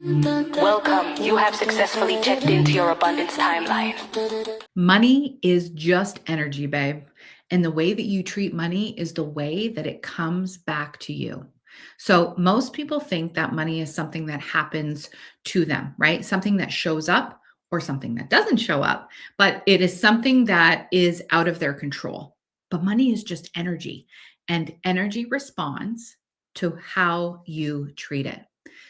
Welcome. You have successfully checked into your abundance timeline. Money is just energy, babe. And the way that you treat money is the way that it comes back to you. So most people think that money is something that happens to them, right? Something that shows up or something that doesn't show up, but it is something that is out of their control. But money is just energy, and energy responds to how you treat it.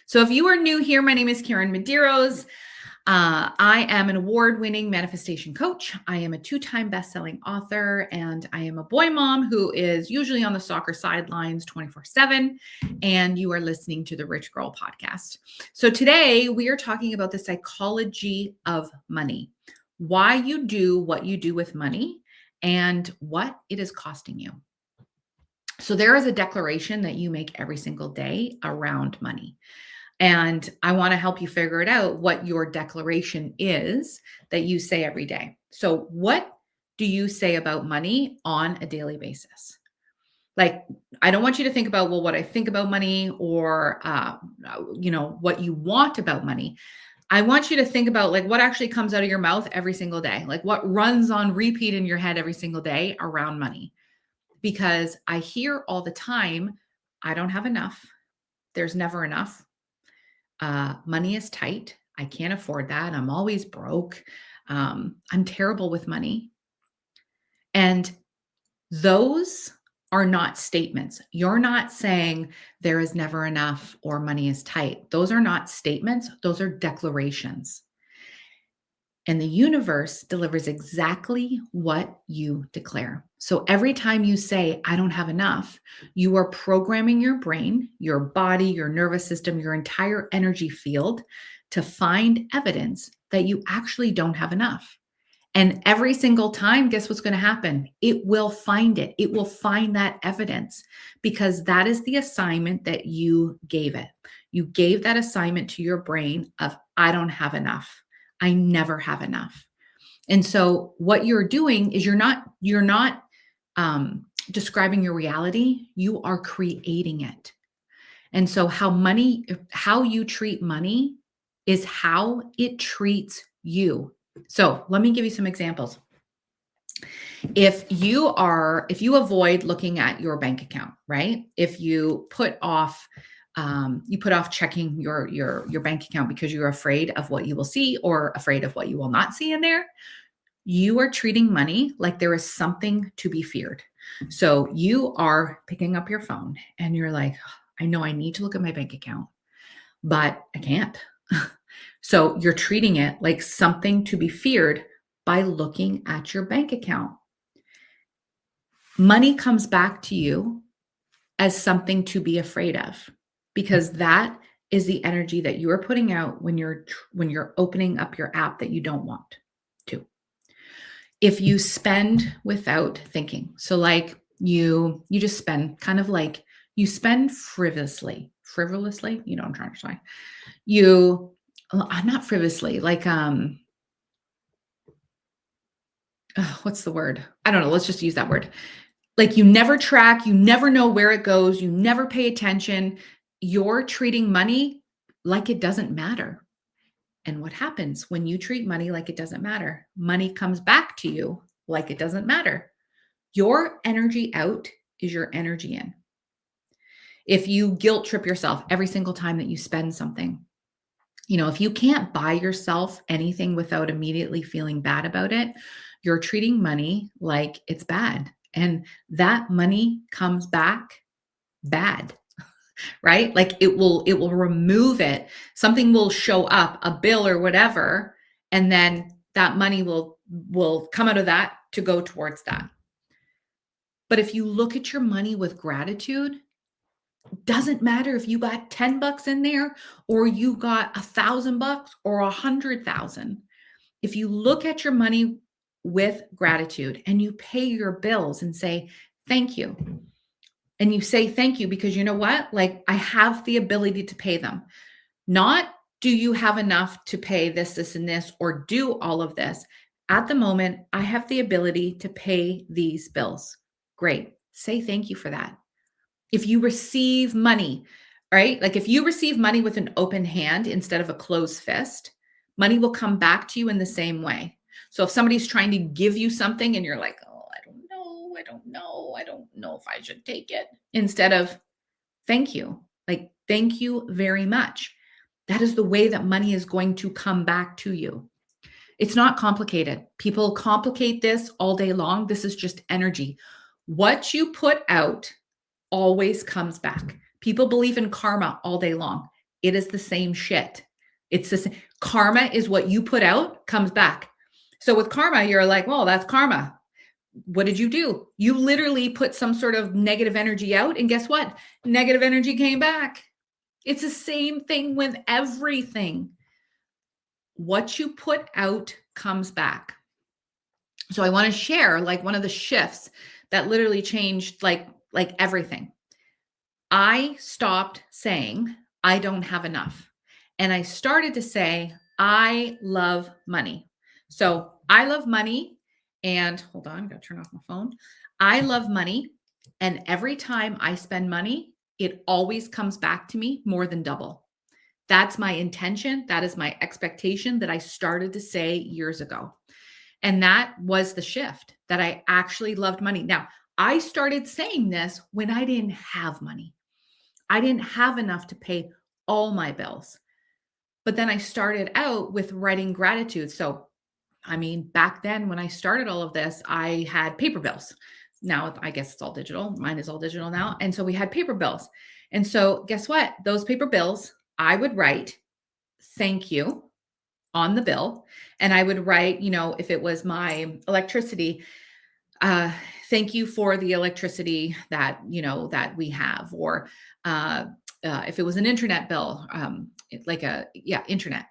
So if you are new here, my name is Karyn Medeiros. I am an award-winning manifestation coach. I am a 2-time best-selling author, and I am a boy mom who is usually on the soccer sidelines 24/7. And you are listening to the Rich Girl Podcast. So today we are talking about the psychology of money, why you do what you do with money, and what it is costing you. So there is a declaration that you make every single day around money. And I want to help you figure it out what your declaration is that you say every day. So, what do you say about money on a daily basis? Like, I don't want you to think about, well, what I think about money or, what you want about money. I want you to think about like what actually comes out of your mouth every single day, like what runs on repeat in your head every single day around money. Because I hear all the time, I don't have enough. There's never enough. Money is tight. I can't afford that. I'm always broke. I'm terrible with money. And those are not statements. You're not saying there is never enough or money is tight. Those are not statements. Those are declarations. And the universe delivers exactly what you declare. So every time you say, I don't have enough, you are programming your brain, your body, your nervous system, your entire energy field to find evidence that you actually don't have enough. And every single time, guess what's going to happen? It will find it. It will find that evidence because that is the assignment that you gave it. You gave that assignment to your brain of, I don't have enough. I never have enough. And so what you're doing is you're not describing your reality, you are creating it. And so how you treat money is how it treats you. So let me give you some examples. If you avoid looking at your bank account, right? If you put off checking your bank account because you're afraid of what you will see or afraid of what you will not see in there, you are treating money like there is something to be feared. So you are picking up your phone and you're like, I know I need to look at my bank account, but I can't. So you're treating it like something to be feared by looking at your bank account. Money comes back to you as something to be afraid of, because that is the energy that you are putting out when you're opening up your app that you don't want to. If you spend without thinking, so like you just spend kind of like you spend frivolously, you know what I'm trying to say. I'm not frivolously, like what's the word? I don't know. Let's just use that word. Like you never track, you never know where it goes, you never pay attention. You're treating money like it doesn't matter. And what happens when you treat money like it doesn't matter? Money comes back to you like it doesn't matter. Your energy out is your energy in. If you guilt trip yourself every single time that you spend something, if you can't buy yourself anything without immediately feeling bad about it, you're treating money like it's bad. And that money comes back bad, right? Like it will remove it. Something will show up, a bill or whatever, and then that money will come out of that to go towards that. But if you look at your money with gratitude, doesn't matter if you got 10 bucks in there or you got $1,000 or 100,000. If you look at your money with gratitude and you pay your bills and say, thank you. And you say, thank you, because you know what? Like I have the ability to pay them. Not do you have enough to pay this, this, and this, or do all of this. At the moment, I have the ability to pay these bills. Great. Say thank you for that. If you receive money, right? Like if you receive money with an open hand instead of a closed fist, money will come back to you in the same way. So if somebody's trying to give you something and you're like, oh, I don't know if I should take it, instead of thank you, like thank you very much. That is the way that money is going to come back to you. It's not complicated. People complicate this all day long. This is just energy. What you put out always comes back. People believe in karma all day long. It is the same shit. It's the same. Karma is what you put out comes back. So with karma, you're like, well, that's karma. What did you do? You literally put some sort of negative energy out, and guess what? Negative energy came back. It's the same thing with everything. What you put out comes back. So I want to share like one of the shifts that literally changed like everything. I stopped saying I don't have enough. And I started to say I love money. So I love money. And hold on, got to turn off my phone. I love money. And every time I spend money, it always comes back to me more than double. That's my intention. That is my expectation that I started to say years ago. And that was the shift, that I actually loved money. Now, I started saying this when I didn't have money. I didn't have enough to pay all my bills. But then I started out with writing gratitude. So, I mean, back then when I started all of this, I had paper bills. Now, I guess it's all digital. Mine is all digital now. And so we had paper bills. And so, guess what? Those paper bills, I would write thank you on the bill. And I would write, if it was my electricity, uh, thank you for the electricity that, that we have, or if it was an internet bill, internet.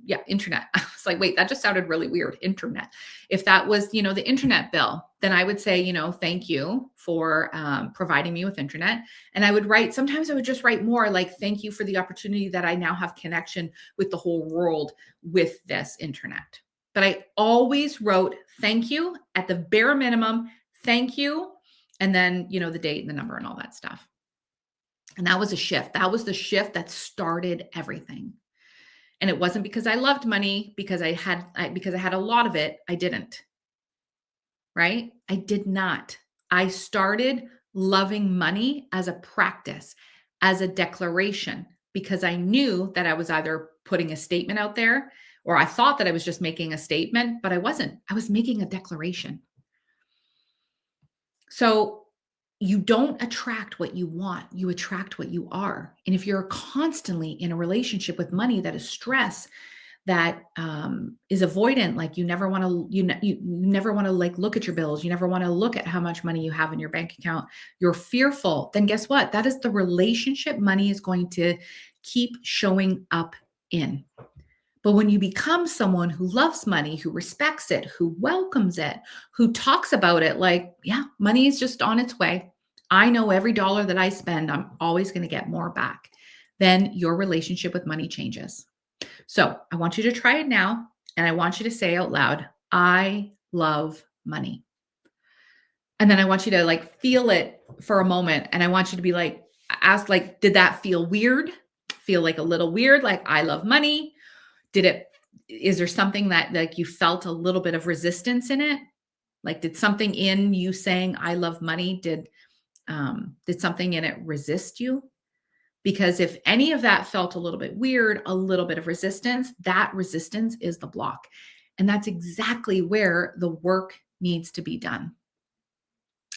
Yeah, internet. I was like, wait, that just sounded really weird. Internet. If that was, the internet bill, then I would say, thank you for providing me with internet. And I would write, sometimes I would just write more like, thank you for the opportunity that I now have connection with the whole world with this internet. But I always wrote thank you at the bare minimum, thank you. And then, the date and the number and all that stuff. And that was a shift. That was the shift that started everything. And it wasn't because I loved money, because I had a lot of it. I didn't. Right? I did not. I started loving money as a practice, as a declaration, because I knew that I was either putting a statement out there, or I thought that I was just making a statement, but I wasn't. I was making a declaration. So you don't attract what you want, you attract what you are. And if you're constantly in a relationship with money that is stress, that is avoidant, like you never want to, you never want to like look at your bills, you never want to look at how much money you have in your bank account, you're fearful, then guess what? That is the relationship money is going to keep showing up in. But when you become someone who loves money, who respects it, who welcomes it, who talks about it like, yeah, money is just on its way. I know every dollar that I spend, I'm always going to get more back. Then your relationship with money changes. So I want you to try it now. And I want you to say out loud, I love money. And then I want you to like feel it for a moment. And I want you to be like, ask like, did that feel weird? Feel like a little weird? Like I love money. Is there something that like you felt a little bit of resistance in it? Like, did something in you saying, I love money, did something in it resist you? Because if any of that felt a little bit weird, a little bit of resistance, that resistance is the block. And that's exactly where the work needs to be done.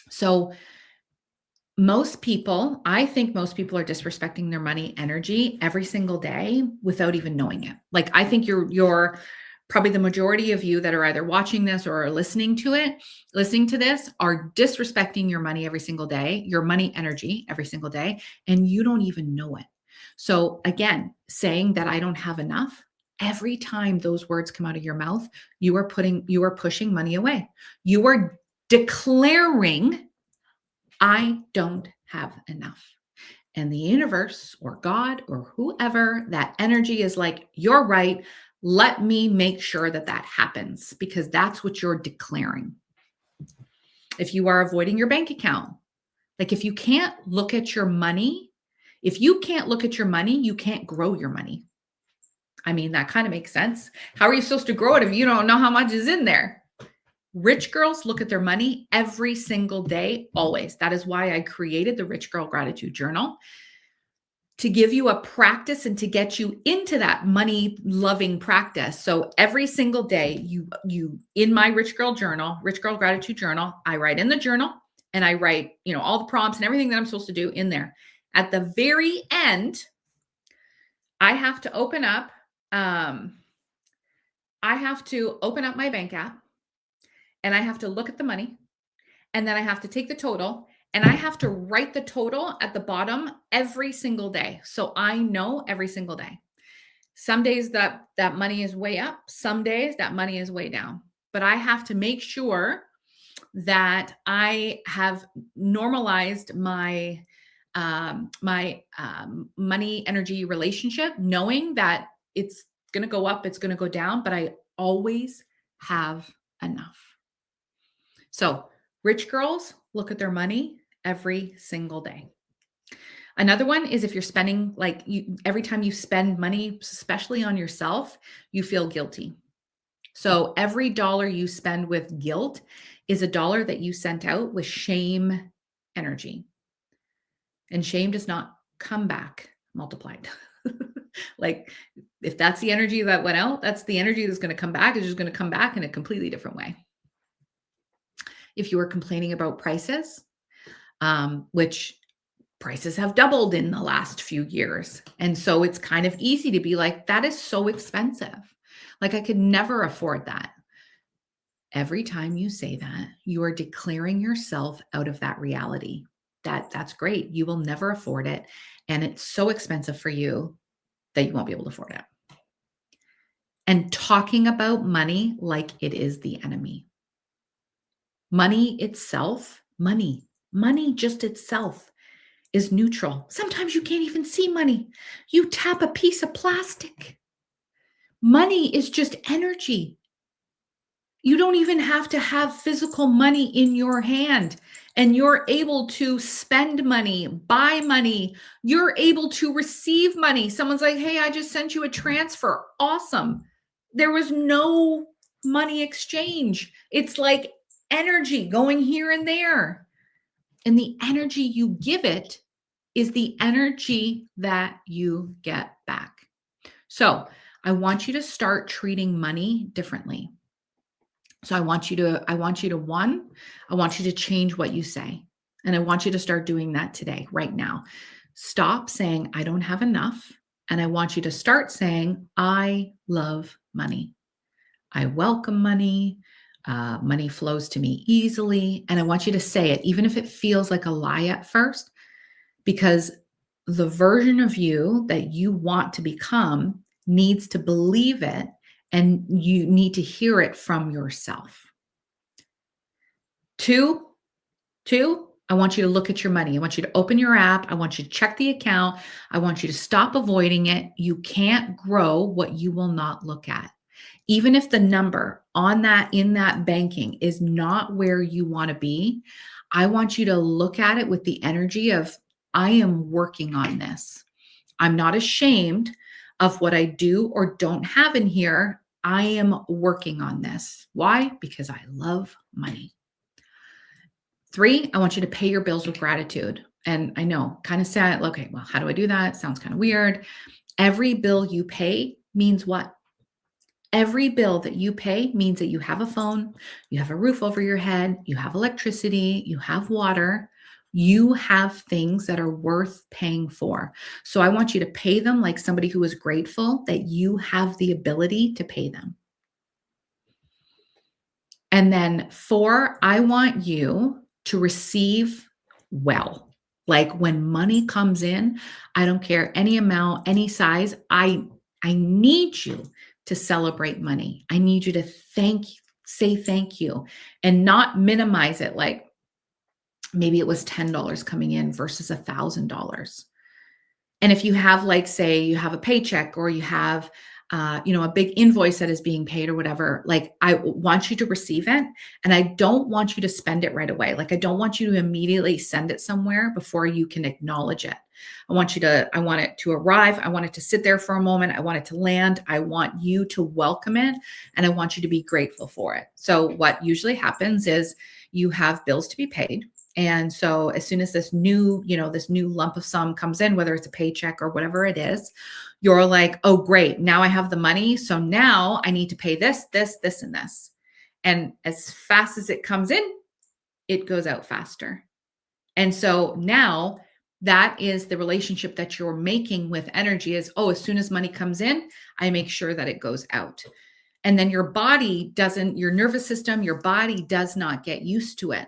So I think most people are disrespecting their money energy every single day without even knowing it. Like, I think you're probably the majority of you that are either watching this or are listening to this are disrespecting your money every single day, your money energy every single day, and you don't even know it. So again, saying that I don't have enough, every time those words come out of your mouth, you are pushing money away. You are declaring I don't have enough. And the universe or God or whoever, that energy is like, you're right. Let me make sure that happens, because that's what you're declaring. If you are avoiding your bank account, like if you can't look at your money, If you can't look at your money, you can't grow your money. I mean, that kind of makes sense. How are you supposed to grow it if you don't know how much is in there? Rich girls look at their money every single day, always. That is why I created the Rich Girl Gratitude Journal, to give you a practice and to get you into that money loving practice. So every single day, you in my Rich Girl Journal, Rich Girl Gratitude Journal, I write in the journal and I write, all the prompts and everything that I'm supposed to do in there. At the very end, I have to open up my bank app, and I have to look at the money, and then I have to take the total, and I have to write the total at the bottom every single day. So I know every single day. Some days that money is way up, some days that money is way down. But I have to make sure that I have normalized my money energy relationship, knowing that it's going to go up, it's going to go down, but I always have enough. So rich girls look at their money every single day. Another one is if you're spending, every time you spend money, especially on yourself, you feel guilty. So every dollar you spend with guilt is a dollar that you sent out with shame energy. And shame does not come back multiplied. If that's the energy that went out, that's the energy that's going to come back. It's just going to come back in a completely different way. If you were complaining about prices, which prices have doubled in the last few years. And so it's kind of easy to be like, that is so expensive. I could never afford that. Every time you say that, you are declaring yourself out of that reality. That's great. You will never afford it. And it's so expensive for you that you won't be able to afford it. And talking about money like it is the enemy. Money itself, money just itself is neutral. Sometimes you can't even see money. You tap a piece of plastic. Money is just energy. You don't even have to have physical money in your hand, and you're able to spend money, buy money. You're able to receive money. Someone's like, hey, I just sent you a transfer. Awesome. There was no money exchange. It's like energy going here and there. And the energy you give it is the energy that you get back. So I want you to start treating money differently. So I want you to change what you say. And I want you to start doing that today, right now. Stop saying, I don't have enough. And I want you to start saying, I love money. I welcome money. Money flows to me easily. And I want you to say it, even if it feels like a lie at first, because the version of you that you want to become needs to believe it, and you need to hear it from yourself. Two, I want you to look at your money. I want you to open your app. I want you to check the account. I want you to stop avoiding it. You can't grow what you will not look at. Even if the number on that in that banking is not where you want to be, I want you to look at it with the energy of, I am working on this. I'm not ashamed of what I do or don't have in here. I am working on this. Why? Because I love money. 3, I want you to pay your bills with gratitude. And I know, kind of sad. Okay, well, how do I do that? Sounds kind of weird. Every bill you pay means what? Every bill that you pay means that you have a phone, you have a roof over your head, you have electricity, you have water, you have things that are worth paying for. So I want you to pay them like somebody who is grateful that you have the ability to pay them. And then 4, I want you to receive well. Like when money comes in, I don't care any amount, any size, I need you to celebrate money. I need you to say thank you and not minimize it. Like maybe it was $10 coming in versus $1,000. And if you have, like, say you have a paycheck or you have, a big invoice that is being paid or whatever, like I want you to receive it. And I don't want you to spend it right away. Like I don't want you to immediately send it somewhere before you can acknowledge it. I want it to arrive. I want it to sit there for a moment. I want it to land. I want you to welcome it, and I want you to be grateful for it. So what usually happens is you have bills to be paid. And so as soon as this new lump of sum comes in, whether it's a paycheck or whatever it is, you're like, oh, great. Now I have the money. So now I need to pay this, this, this, and this. And as fast as it comes in, it goes out faster. And so now that is the relationship that you're making with energy is, oh, as soon as money comes in, I make sure that it goes out. And then your nervous system, your body does not get used to it.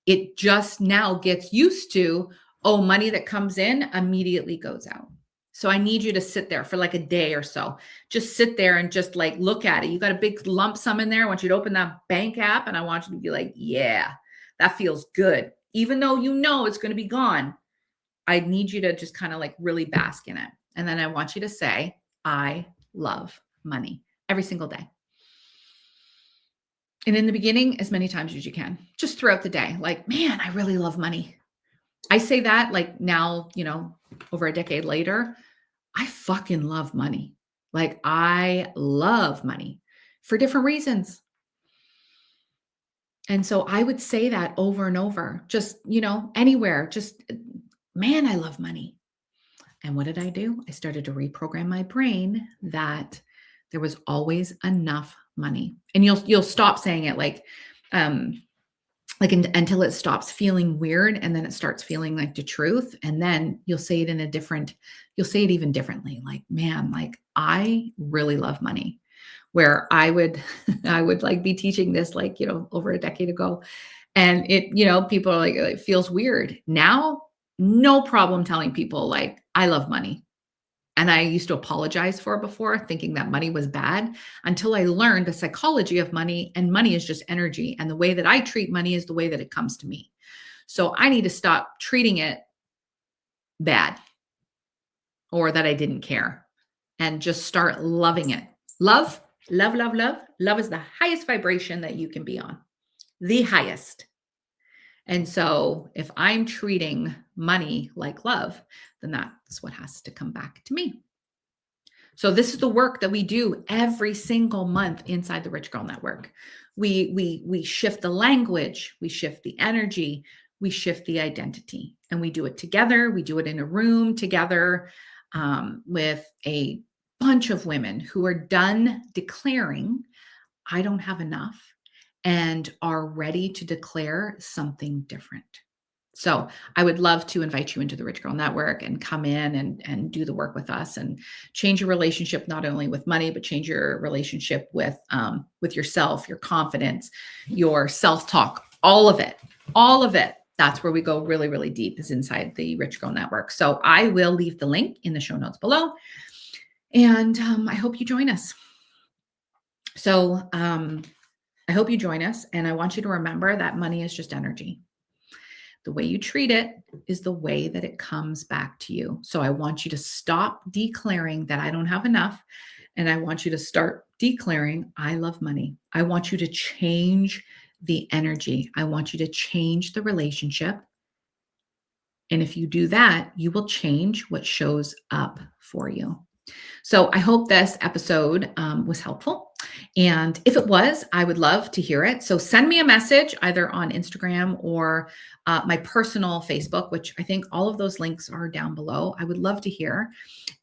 It just now gets used to, oh, money that comes in immediately goes out. So I need you to sit there for like a day or so. Just sit there and just like look at it. You got a big lump sum in there. I want you to open that bank app and I want you to be like, yeah, that feels good. Even though you know it's going to be gone, I need you to just kind of like really bask in it. And then I want you to say, I love money every single day. And in the beginning, as many times as you can, just throughout the day, like, man, I really love money. I say that like now, over a decade later, I fucking love money. Like I love money for different reasons. And so I would say that over and over, just, anywhere, just, man, I love money. And what did I do? I started to reprogram my brain that there was always enough money. And you'll stop saying it until it stops feeling weird, and then it starts feeling like the truth. And then you'll say it even differently. Like, man, like I really love money. Where I would like be teaching this over a decade ago. And people are like, it feels weird. Now, no problem telling people like, I love money. And I used to apologize for it before, thinking that money was bad, until I learned the psychology of money, and money is just energy. And the way that I treat money is the way that it comes to me. So I need to stop treating it bad or that I didn't care and just start loving it. Love, love, love, love. Love is the highest vibration that you can be on, the highest. And so if I'm treating money like love, then that's what has to come back to me. So this is the work that we do every single month inside the Rich Girl Network. We shift the language, we shift the energy, we shift the identity, and we do it together. We do it in a room together with a bunch of women who are done declaring, I don't have enough, and are ready to declare something different. So I would love to invite you into the Rich Girl Network and come in and do the work with us and change your relationship, not only with money, but change your relationship with yourself, your confidence, your self-talk, all of it. That's where we go really, really deep, is inside the Rich Girl Network. So I will leave the link in the show notes below. And I hope you join us. So I hope you join us. And I want you to remember that money is just energy. The way you treat it is the way that it comes back to you. So I want you to stop declaring that I don't have enough. And I want you to start declaring, I love money. I want you to change the energy. I want you to change the relationship. And if you do that, you will change what shows up for you. So I hope this episode was helpful. And if it was, I would love to hear it. So send me a message either on Instagram or my personal Facebook, which I think all of those links are down below. I would love to hear.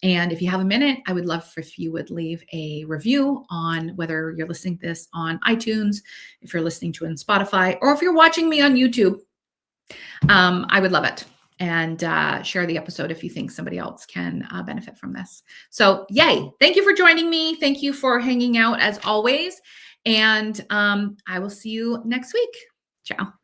And if you have a minute, I would love if you would leave a review on whether you're listening to this on iTunes, if you're listening to it on Spotify, or if you're watching me on YouTube. I would love it. And share the episode if you think somebody else can benefit from this. So yay. Thank you for joining me. Thank you for hanging out as always. And I will see you next week. Ciao.